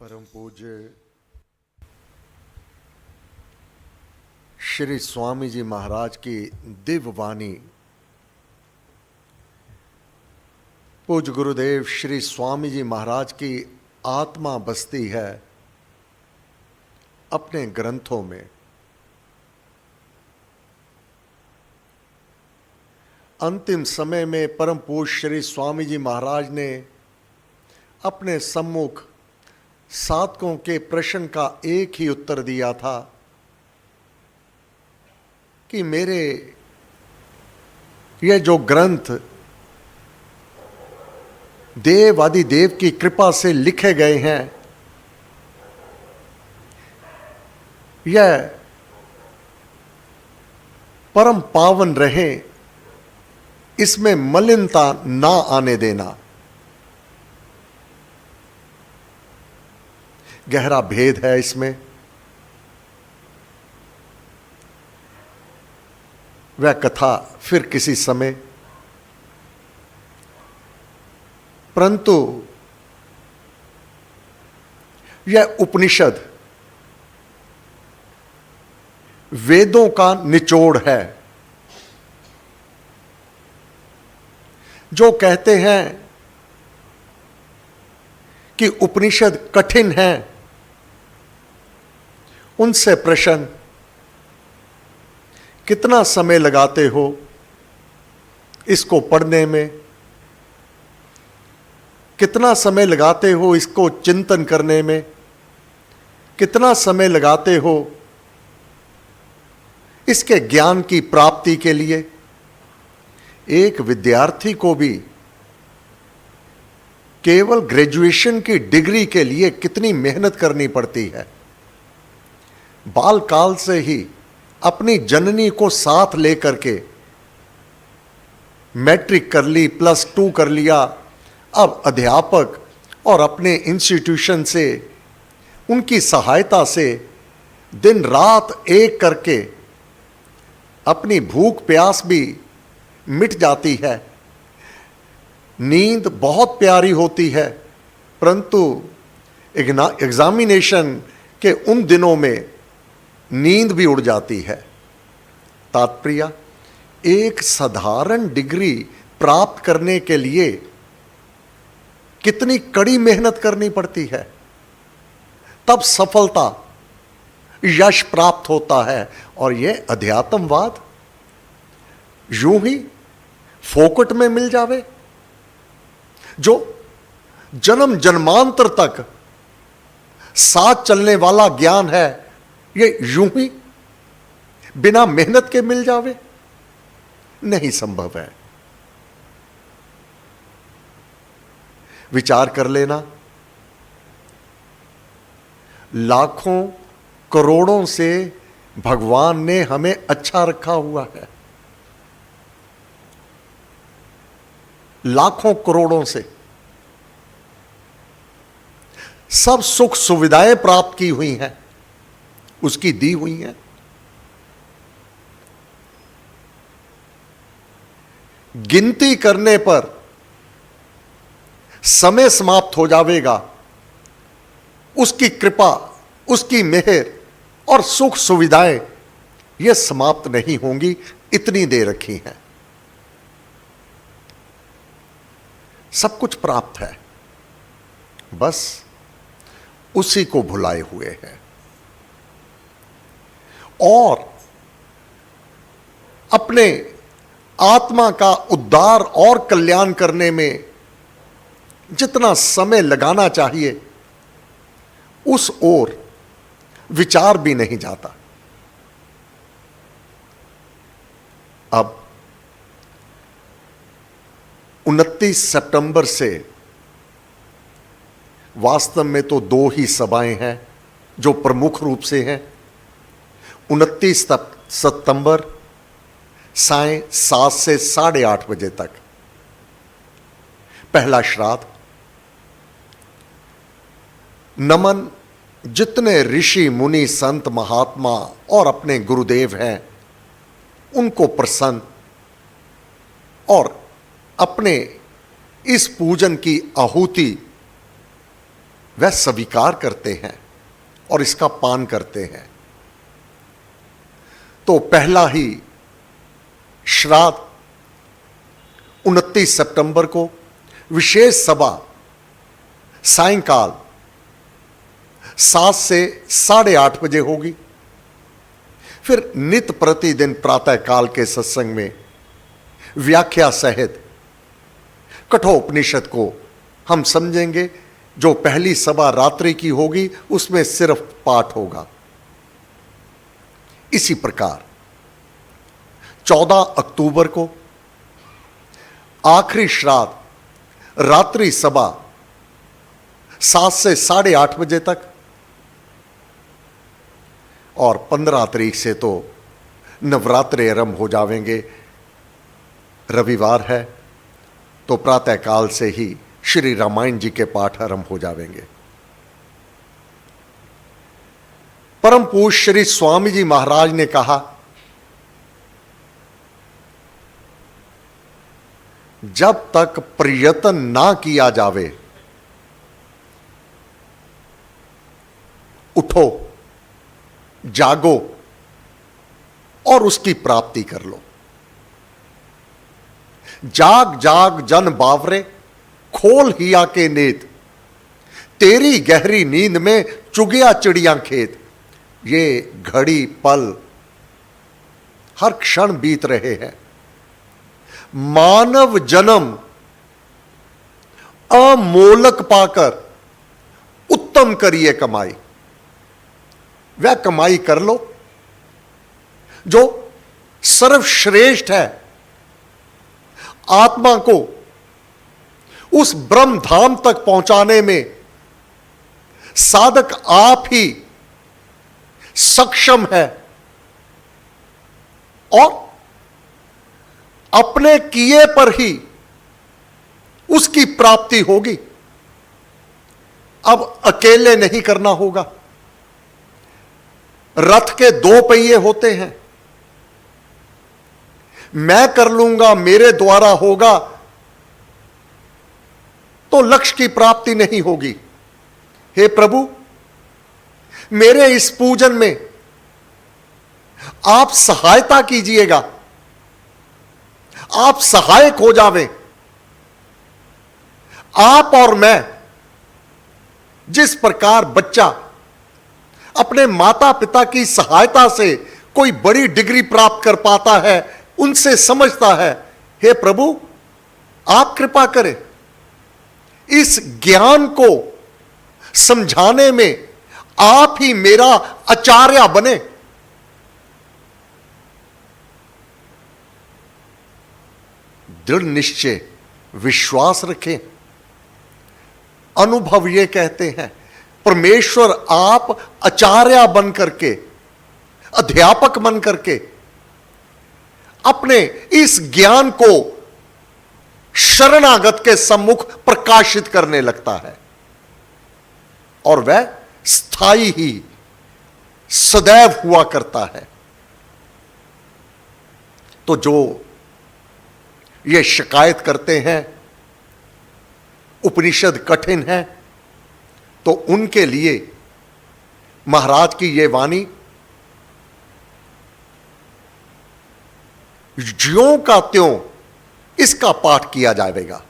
परम पूज्य श्री स्वामी जी महाराज की दिव्य वाणी, पूज्य गुरुदेव श्री स्वामी जी महाराज की आत्मा बसती है अपने ग्रंथों में। अंतिम समय में परम पूज्य श्री स्वामी जी महाराज ने अपने सम्मुख साधकों के प्रश्न का एक ही उत्तर दिया था कि मेरे ये जो ग्रंथ देव आदि देव की कृपा से लिखे गए हैं, यह परम पावन रहे, इसमें मलिनता ना आने देना। गहरा भेद है इसमें। वह कथा फिर किसी समय, परंतु यह उपनिषद वेदों का निचोड़ है। जो कहते हैं कि उपनिषद कठिन है, उनसे प्रश्न, कितना समय लगाते हो इसको पढ़ने में, कितना समय लगाते हो इसको चिंतन करने में, कितना समय लगाते हो इसके ज्ञान की प्राप्ति के लिए। एक विद्यार्थी को भी केवल ग्रेजुएशन की डिग्री के लिए कितनी मेहनत करनी पड़ती है। बाल काल से ही अपनी जननी को साथ लेकर के मैट्रिक कर ली, +2 कर लिया, अब अध्यापक और अपने इंस्टीट्यूशन से उनकी सहायता से दिन रात एक करके अपनी भूख प्यास भी मिट जाती है। नींद बहुत प्यारी होती है, परंतु एग्जामिनेशन के उन दिनों में नींद भी उड़ जाती है। तात्पर्य, एक साधारण डिग्री प्राप्त करने के लिए कितनी कड़ी मेहनत करनी पड़ती है, तब सफलता यश प्राप्त होता है। और यह अध्यात्मवाद यूं ही फोकट में मिल जावे, जो जन्म जन्मांतर तक साथ चलने वाला ज्ञान है, ये यूं ही बिना मेहनत के मिल जावे, नहीं संभव है। विचार कर लेना, लाखों करोड़ों से भगवान ने हमें अच्छा रखा हुआ है, लाखों करोड़ों से सब सुख सुविधाएं प्राप्त की हुई हैं, उसकी दी हुई हैं। गिनती करने पर समय समाप्त हो जाएगा, उसकी कृपा, उसकी मेहर और सुख सुविधाएं ये समाप्त नहीं होंगी, इतनी दे रखी हैं। सब कुछ प्राप्त है, बस उसी को भुलाए हुए हैं। और अपने आत्मा का उद्धार और कल्याण करने में जितना समय लगाना चाहिए, उस ओर विचार भी नहीं जाता। अब 29 सितंबर से वास्तव में तो 2 ही सभाएं हैं जो प्रमुख रूप से हैं। 29 सितंबर सायं 7 से 8:30 बजे तक पहला श्राद्ध। नमन जितने ऋषि मुनि संत महात्मा और अपने गुरुदेव हैं उनको प्रसन्न और अपने इस पूजन की आहुति वह स्वीकार करते हैं और इसका पान करते हैं। तो पहला ही श्राद्ध 29 सितंबर को विशेष सभा सायंकाल 7 से 8:30 बजे होगी। फिर नित्य प्रतिदिन प्रातः काल के सत्संग में व्याख्या सहित कठोपनिषद को हम समझेंगे। जो पहली सभा रात्रि की होगी उसमें सिर्फ पाठ होगा। इसी प्रकार 14 अक्टूबर को आखिरी श्राद्ध रात्रि सभा 7 से 8:30 बजे तक, और 15 तारीख से तो नवरात्रि आरंभ हो जाएंगे। रविवार है तो प्रातः काल से ही श्री रामायण जी के पाठ आरंभ हो जाएंगे। परम पूज्य श्री स्वामी जी महाराज ने कहा, जब तक प्रयत्न ना किया जावे, उठो, जागो और उसकी प्राप्ति कर लो। जाग जाग जन बावरे, खोल हिया के नेत, तेरी गहरी नींद में चुगिया चिड़िया खेत। ये घड़ी पल हर क्षण बीत रहे हैं। मानव जन्म अमोलक पाकर उत्तम करिए कमाई। वह कमाई कर लो जो सर्वश्रेष्ठ है। आत्मा को उस ब्रह्म धाम तक पहुंचाने में साधक आप ही सक्षम है और अपने किए पर ही उसकी प्राप्ति होगी। अब अकेले नहीं करना होगा। रथ के 2 पहिए होते हैं। मैं कर लूंगा, मेरे द्वारा होगा, तो लक्ष्य की प्राप्ति नहीं होगी। हे प्रभु, मेरे इस पूजन में आप सहायता कीजिएगा, आप सहायक हो जावें। आप और मैं, जिस प्रकार बच्चा अपने माता पिता की सहायता से कोई बड़ी डिग्री प्राप्त कर पाता है, उनसे समझता है, हे प्रभु आप कृपा करें, इस ज्ञान को समझाने में आप ही मेरा आचार्य बने। दृढ़ निश्चय, विश्वास रखें। अनुभव ये कहते हैं, परमेश्वर आप आचार्य बन करके, अध्यापक बन करके अपने इस ज्ञान को शरणागत के सम्मुख प्रकाशित करने लगता है और वह स्थायी ही सदैव हुआ करता है। तो जो ये शिकायत करते हैं उपनिषद कठिन है, तो उनके लिए महाराज की ये वाणी ज्यों का त्यों इसका पाठ किया जाएगा।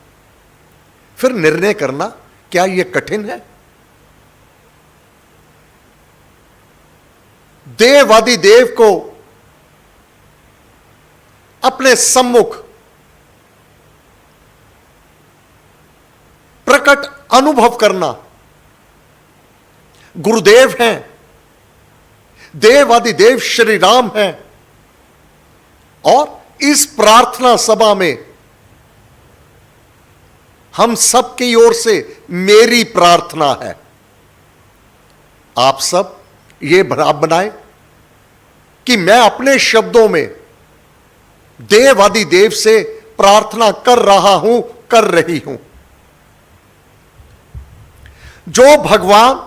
फिर निर्णय करना, क्या यह कठिन है? देवादिदेव को अपने सम्मुख प्रकट अनुभव करना। गुरुदेव हैं, देवादिदेव श्री राम हैं, और इस प्रार्थना सभा में हम सब की ओर से मेरी प्रार्थना है, आप सब ये भाव बनाएं कि मैं अपने शब्दों में देवादिदेव से प्रार्थना कर रहा हूं, कर रही हूं। जो भगवान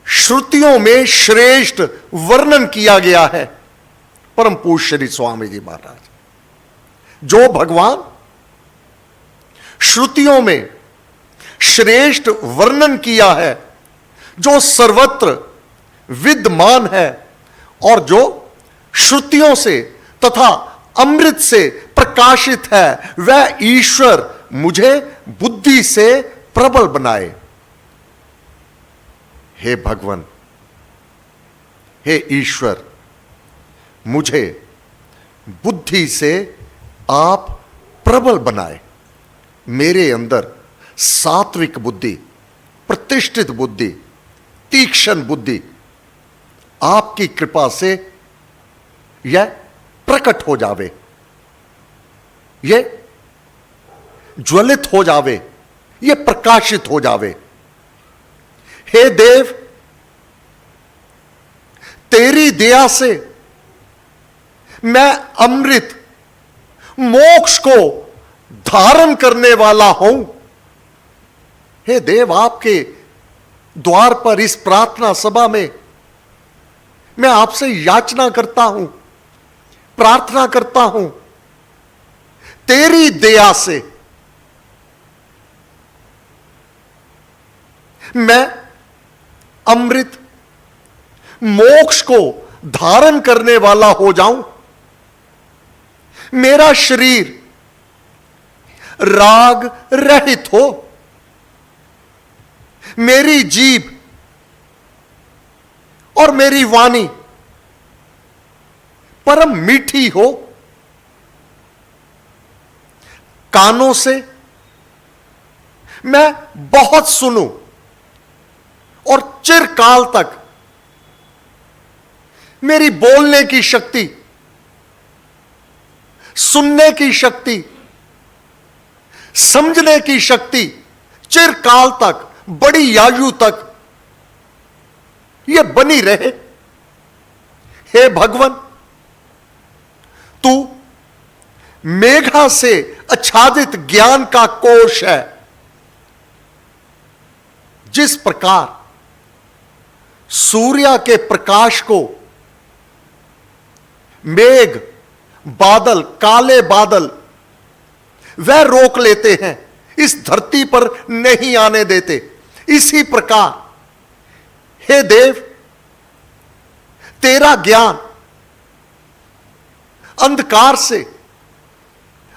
श्रुतियों में श्रेष्ठ वर्णन किया गया है, परम पूज्य श्री स्वामी जी महाराज, जो भगवान श्रुतियों में श्रेष्ठ वर्णन किया है, जो सर्वत्र विद्यमान है और जो श्रुतियों से तथा अमृत से प्रकाशित है, वह ईश्वर मुझे बुद्धि से प्रबल बनाए। हे भगवान, हे ईश्वर, मुझे बुद्धि से आप प्रबल बनाए। मेरे अंदर सात्विक बुद्धि, प्रतिष्ठित बुद्धि, तीक्ष्ण बुद्धि आपकी कृपा से यह प्रकट हो जावे, यह ज्वलित हो जावे, यह प्रकाशित हो जावे। हे देव, तेरी दया से मैं अमृत मोक्ष को धारण करने वाला हूं। हे देव, आपके द्वार पर इस प्रार्थना सभा में मैं आपसे याचना करता हूं, प्रार्थना करता हूं, तेरी दया से मैं अमृत मोक्ष को धारण करने वाला हो जाऊं। मेरा शरीर राग रहित हो, मेरी जीभ और मेरी वाणी परम मीठी हो, कानों से मैं बहुत सुनूं और चिरकाल तक मेरी बोलने की शक्ति, सुनने की शक्ति, समझने की शक्ति चिरकाल तक, बड़ी आयु तक यह बनी रहे। हे भगवान, तू मेघा से आच्छादित ज्ञान का कोश है। जिस प्रकार सूर्य के प्रकाश को मेघ, बादल, काले बादल वह रोक लेते हैं, इस धरती पर नहीं आने देते, इसी प्रकार हे देव, तेरा ज्ञान अंधकार से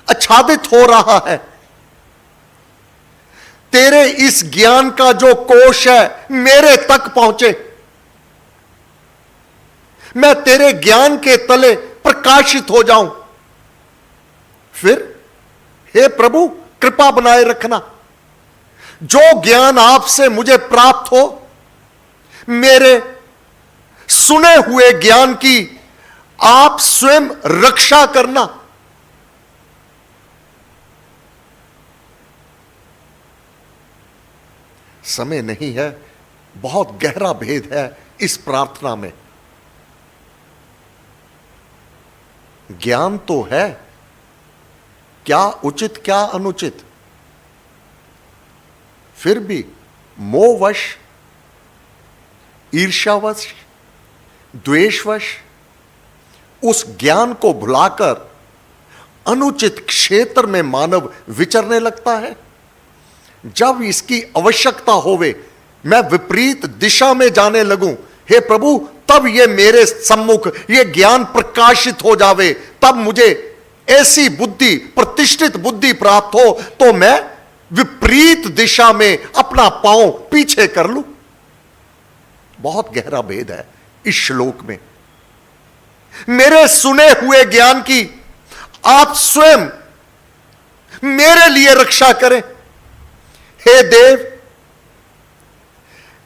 आच्छादित हो रहा है। तेरे इस ज्ञान का जो कोश है मेरे तक पहुंचे, मैं तेरे ज्ञान के तले प्रकाशित हो जाऊं। फिर हे प्रभु, कृपा बनाए रखना, जो ज्ञान आपसे मुझे प्राप्त हो, मेरे सुने हुए ज्ञान की आप स्वयं रक्षा करना। समय नहीं है, बहुत गहरा भेद है इस प्रार्थना में। ज्ञान तो है, क्या उचित क्या अनुचित, फिर भी मोहवश, ईर्ष्यावश, द्वेषवश उस ज्ञान को भुलाकर अनुचित क्षेत्र में मानव विचरने लगता है। जब इसकी आवश्यकता होवे, मैं विपरीत दिशा में जाने लगूं, हे प्रभु, तब ये मेरे सम्मुख ये ज्ञान प्रकाशित हो जावे, तब मुझे ऐसी बुद्धि, प्रतिष्ठित बुद्धि प्राप्त हो तो मैं विपरीत दिशा में अपना पांव पीछे कर लूं। बहुत गहरा भेद है इस श्लोक में। मेरे सुने हुए ज्ञान की आप स्वयं मेरे लिए रक्षा करें। हे देव,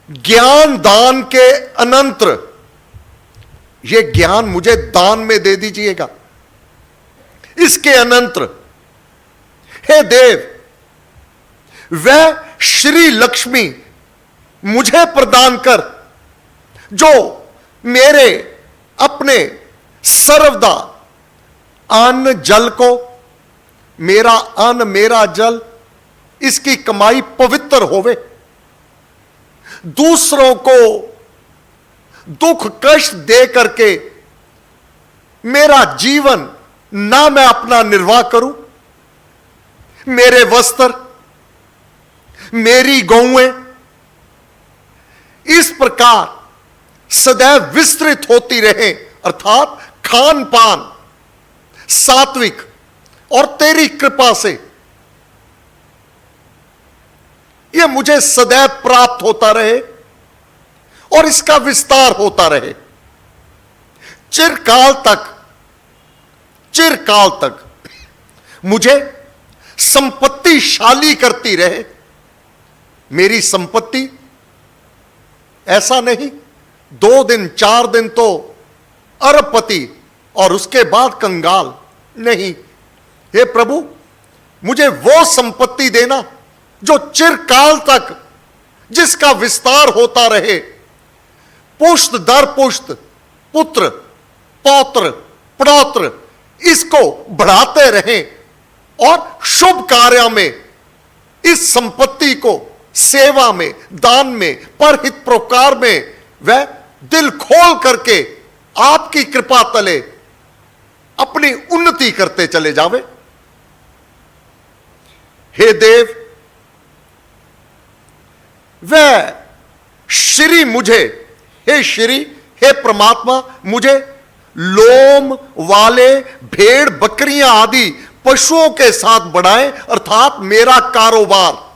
ज्ञान दान के अनंतर ये ज्ञान मुझे दान में दे दीजिएगा। इसके अनंतर हे देव, वह श्री लक्ष्मी मुझे प्रदान कर, जो मेरे अपने सर्वदा अन्न जल को, मेरा अन्न मेरा जल, इसकी कमाई पवित्र होवे, दूसरों को दुख कष्ट दे करके मेरा जीवन ना मैं अपना निर्वाह करूं, मेरे वस्त्र, मेरी गौएं इस प्रकार सदैव विस्तृत होती रहे, अर्थात खान पान सात्विक और तेरी कृपा से यह मुझे सदैव प्राप्त होता रहे और इसका विस्तार होता रहे, चिरकाल तक मुझे संपत्तिशाली करती रहे। मेरी संपत्ति ऐसा नहीं 2 दिन 4 दिन तो अरबपति और उसके बाद कंगाल, नहीं। हे प्रभु, मुझे वो संपत्ति देना जो चिरकाल तक, जिसका विस्तार होता रहे, पुष्ट दर पुष्ट, पुत्र पौत्र प्रौत्र इसको बढ़ाते रहें और शुभ कार्य में इस संपत्ति को सेवा में, दान में, परहित परोपकार में वह दिल खोल करके आपकी कृपा तले अपनी उन्नति करते चले जावे। हे देव, वह श्री मुझे, हे श्री, हे परमात्मा, मुझे लोम वाले भेड़ बकरियां आदि पशुओं के साथ बढ़ाएं, अर्थात मेरा कारोबार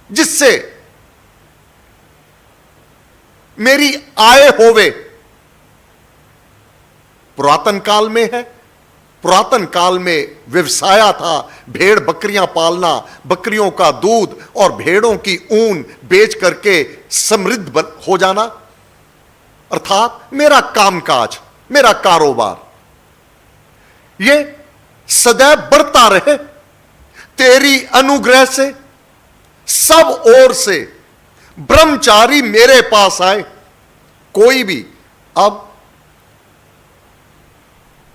जिससे मेरी आय होवे। पुरातन काल में है, पुरातन काल में व्यवसाय था भेड़ बकरियां पालना, बकरियों का दूध और भेड़ों की ऊन बेच करके समृद्ध हो जाना, अर्थात मेरा कामकाज, मेरा कारोबार ये सदैव बढ़ता रहे। तेरी अनुग्रह से सब ओर से ब्रह्मचारी मेरे पास आए। कोई भी अब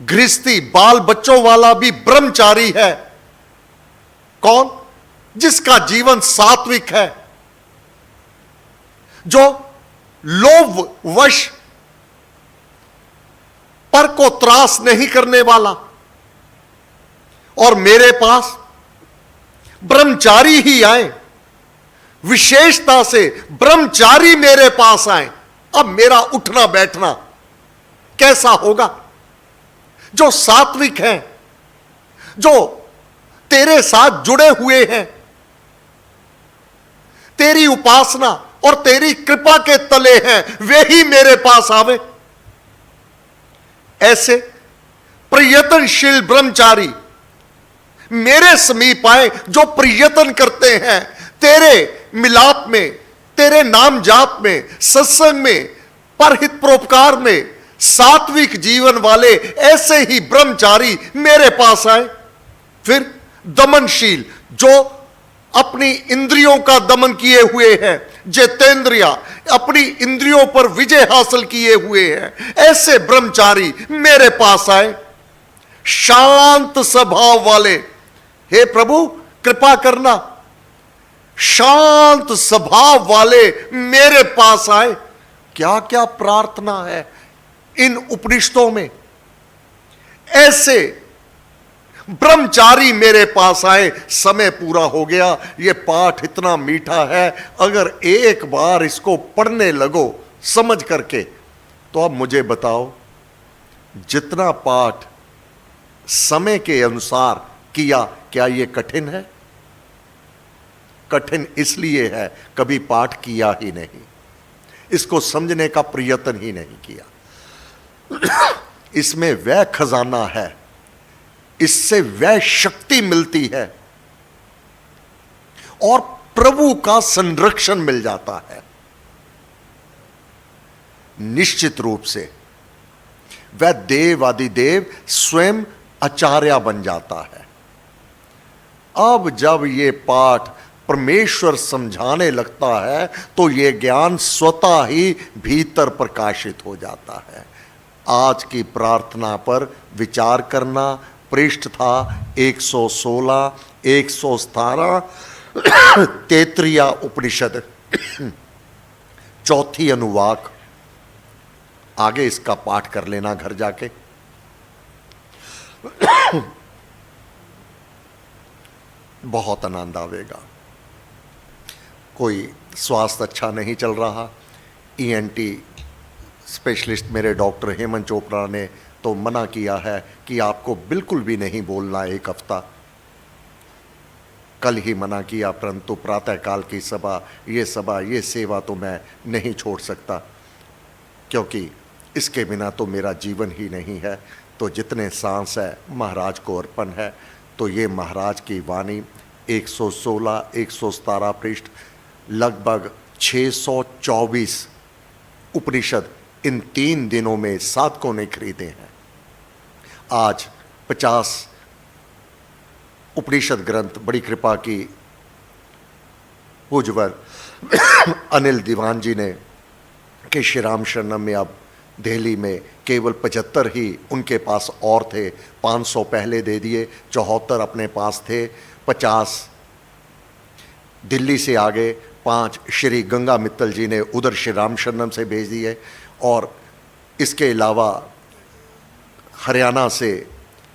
गृहस्थी बाल बच्चों वाला भी ब्रह्मचारी है। कौन? जिसका जीवन सात्विक है, जो लोभ वश पर को त्रास नहीं करने वाला। और मेरे पास ब्रह्मचारी ही आए, विशेषता से ब्रह्मचारी मेरे पास आए। अब मेरा उठना बैठना कैसा होगा? जो सात्विक हैं, जो तेरे साथ जुड़े हुए हैं, तेरी उपासना और तेरी कृपा के तले हैं, वे ही मेरे पास आवे। ऐसे प्रयत्नशील ब्रह्मचारी मेरे समीप आए, जो प्रयत्न करते हैं तेरे मिलाप में, तेरे नाम जाप में, सत्संग में, परहित परोपकार में, सात्विक जीवन वाले ऐसे ही ब्रह्मचारी मेरे पास आए। फिर दमनशील, जो अपनी इंद्रियों का दमन किए हुए हैं, जितेंद्रिया, अपनी इंद्रियों पर विजय हासिल किए हुए हैं, ऐसे ब्रह्मचारी मेरे पास आए। शांत स्वभाव वाले, हे प्रभु कृपा करना, शांत स्वभाव वाले मेरे पास आए। क्या क्या प्रार्थना है इन उपनिषदों में। ऐसे ब्रह्मचारी मेरे पास आए। समय पूरा हो गया। यह पाठ इतना मीठा है, अगर एक बार इसको पढ़ने लगो समझ करके, तो अब मुझे बताओ, जितना पाठ समय के अनुसार किया, क्या यह कठिन है? कठिन इसलिए है कभी पाठ किया ही नहीं, इसको समझने का प्रयत्न ही नहीं किया। इसमें वह खजाना है, इससे वह शक्ति मिलती है और प्रभु का संरक्षण मिल जाता है। निश्चित रूप से वह देव आदिदेव स्वयं आचार्य बन जाता है। अब जब ये पाठ परमेश्वर समझाने लगता है तो ये ज्ञान स्वतः ही भीतर प्रकाशित हो जाता है। आज की प्रार्थना पर विचार करना। पृष्ठ था 116, 117, तैत्तिरीय उपनिषद, चौथी अनुवाक। आगे इसका पाठ कर लेना घर जाके। बहुत आनंद आवेगा। कोई स्वास्थ्य अच्छा नहीं चल रहा। ईएनटी स्पेशलिस्ट मेरे डॉक्टर हेमंत चोपड़ा ने तो मना किया है कि आपको बिल्कुल भी नहीं बोलना 1 हफ्ता। कल ही मना किया, परंतु प्रातःकाल की सभा, ये सेवा तो मैं नहीं छोड़ सकता, क्योंकि इसके बिना तो मेरा जीवन ही नहीं है। तो जितने सांस है महाराज को अर्पण है। तो ये महाराज की वाणी 116, 117 पृष्ठ, लगभग 624 उपनिषद इन 3 दिनों में साधकों ने खरीदे हैं। आज 50 उपनिषद ग्रंथ बड़ी कृपा की पूज्यवर अनिल दीवान जी ने कि श्री राम शरणम में अब दिल्ली में केवल 75 ही उनके पास और थे। 500 पहले दे दिए, 74 अपने पास थे, 50 दिल्ली से आगे, 5 श्री गंगा मित्तल जी ने उधर श्री राम शरणम से भेज दिए, और इसके अलावा हरियाणा से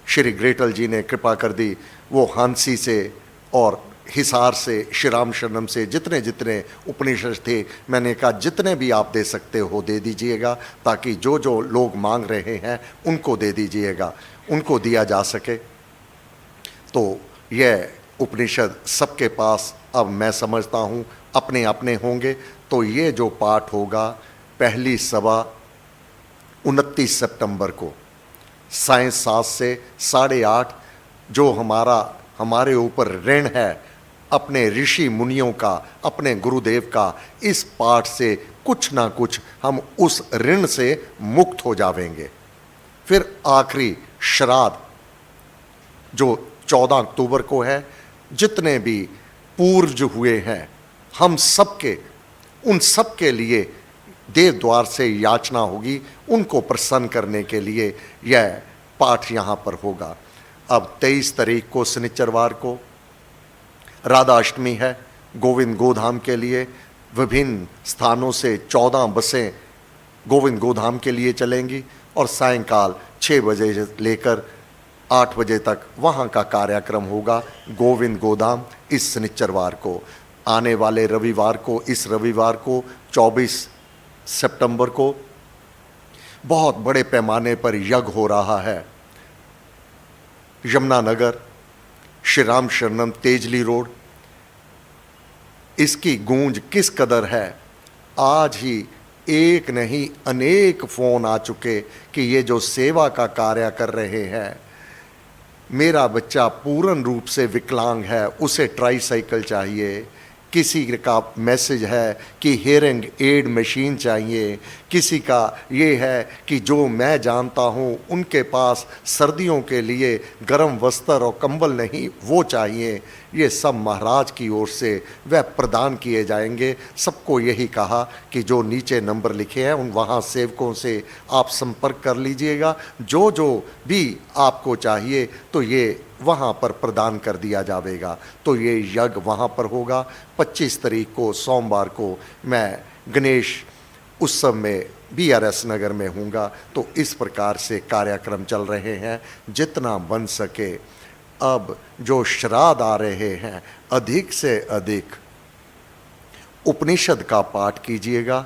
श्री ग्रेटल जी ने कृपा कर दी, वो हांसी से और हिसार से श्री राम शरणम से जितने जितने उपनिषद थे, मैंने कहा जितने भी आप दे सकते हो दे दीजिएगा, ताकि जो जो लोग मांग रहे हैं उनको दे दीजिएगा, उनको दिया जा सके। तो यह उपनिषद सबके पास अब मैं समझता हूँ अपने अपने होंगे। तो ये जो पाठ होगा, पहली सभा 29 सितंबर को सायं 7 से 8:30, जो हमारे ऊपर ऋण है अपने ऋषि मुनियों का, अपने गुरुदेव का, इस पाठ से कुछ ना कुछ हम उस ऋण से मुक्त हो जावेंगे। फिर आखिरी श्राद्ध जो 14 अक्टूबर को है, जितने भी पूर्व हुए हैं हम सबके, उन सब के लिए देव द्वार से याचना होगी, उनको प्रसन्न करने के लिए यह पाठ यहाँ पर होगा। अब 23 तारीख को शनिचरवार को राधा अष्टमी है। गोविंद गोधाम के लिए विभिन्न स्थानों से 14 बसें गोविंद गोधाम के लिए चलेंगी, और सायंकाल 6 बजे से लेकर 8 बजे तक वहाँ का कार्यक्रम होगा गोविंद गोधाम इस शनिचरवार को। आने वाले रविवार को, इस रविवार को 24 सितंबर को बहुत बड़े पैमाने पर यज्ञ हो रहा है। यमुनानगर, श्री राम शरणम, तेजली रोड, इसकी गूंज किस कदर है। आज ही एक नहीं अनेक फोन आ चुके कि ये जो सेवा का कार्य कर रहे हैं, मेरा बच्चा पूर्ण रूप से विकलांग है, उसे ट्राईसाइकिल चाहिए, किसी का मैसेज है कि हियरिंग एड मशीन चाहिए, किसी का ये है कि जो मैं जानता हूँ उनके पास सर्दियों के लिए गर्म वस्त्र और कंबल नहीं, वो चाहिए। ये सब महाराज की ओर से वह प्रदान किए जाएंगे। सबको यही कहा कि जो नीचे नंबर लिखे हैं उन वहाँ सेवकों से आप संपर्क कर लीजिएगा, जो जो भी आपको चाहिए तो ये वहाँ पर प्रदान कर दिया जाएगा। तो ये यज्ञ वहाँ पर होगा। 25 तारीख को सोमवार को मैं गणेश उत्सव में BRS नगर में हूँगा। तो इस प्रकार से कार्यक्रम चल रहे हैं। जितना बन सके अब जो श्राद्ध आ रहे हैं, अधिक से अधिक उपनिषद का पाठ कीजिएगा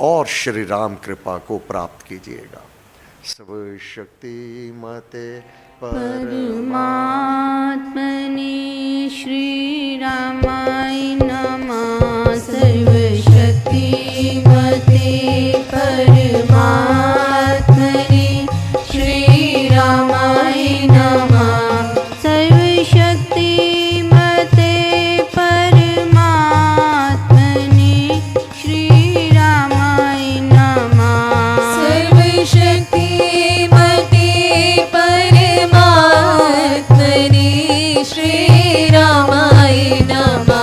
और श्री राम कृपा को प्राप्त कीजिएगा। सब शक्ति मते परमात्मने श्री रामाय नमः। सर्वशक्ति मते परमात्मने श्री रामाय नमः। सर्वशक्ति मते परमात्मने श्री रामाय नमः। सर्वशक्ति परमात्मने श्री रामाय नमः।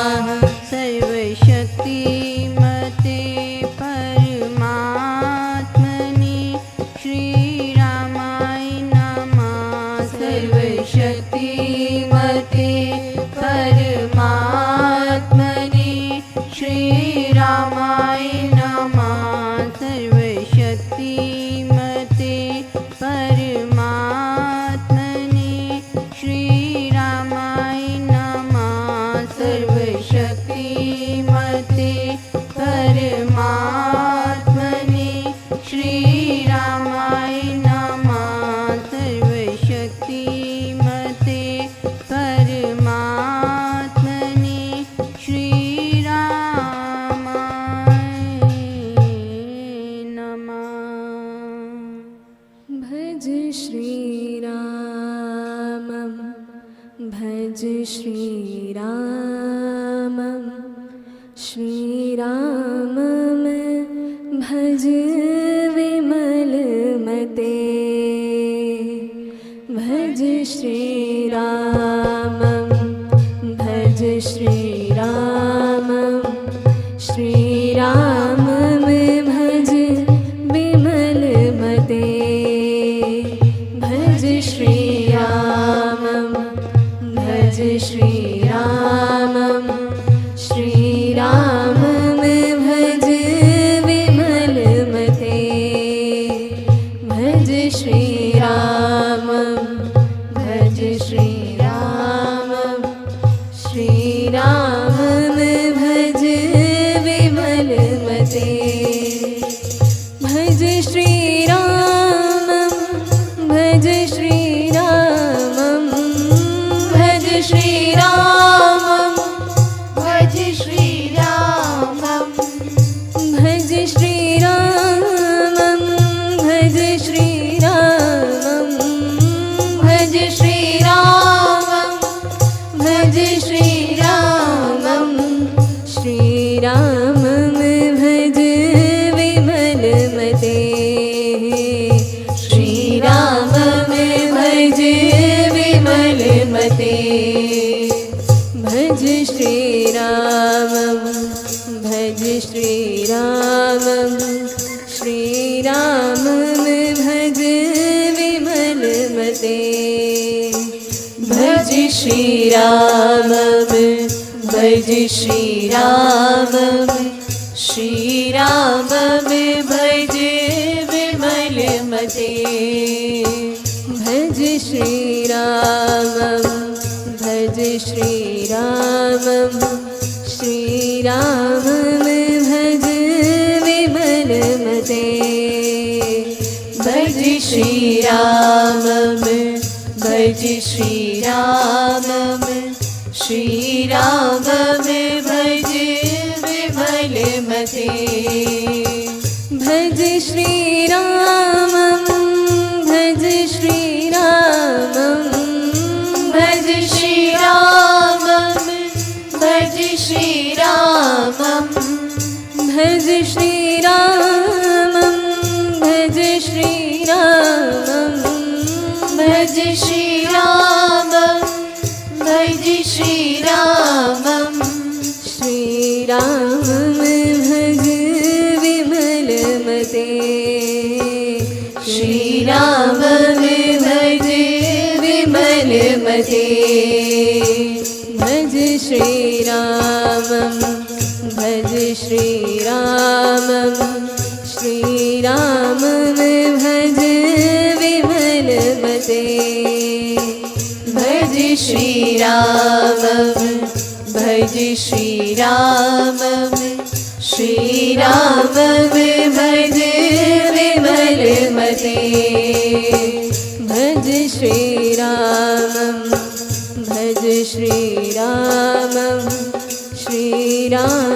श्री राम भज विमल मते, भज श्री राम, भज श्री राम, श्री राम भज विमल मते, भज श्री राम, भज श्री राम, श्री राम भज विमल मते, भज श्री राम, भज श्री राम, श्री राम भज विमल मते, भज श्री राम, भज श्री राम, भज श्री राम, भज श्री राम, भज श्री राम, भज श्री राम, भज श्री राम, भज श्री राम, श्री राम भज विमल मते, श्री राम भज विमल मते, भज श्री राम, भज श्री राम, श्री राम भज विमल मते, भज श्री राम, भज श्री राम, श्री राम भज विमल मते, भज श्री राम, भज श्री राम, श्री राम भज विमल मते, भज श्री राम, भज श्री राम, श्री राम भज विमल मते, भज श्री राम, भज श्री राम, भज श्री राम, भज श्री राम, भज श्री राम, भज श्री राम, भज श्री राम, भज श्री राम, श्री राम भज विमल मते, श्री राम भज विमल मते, भज श्री राम, भज श्री राम, श्री राम भज विमल मते, भज श्री राम, भज श्री राम, श्री राम भज विमल मते, भज श्री राम, भज श्री राम, श्री राम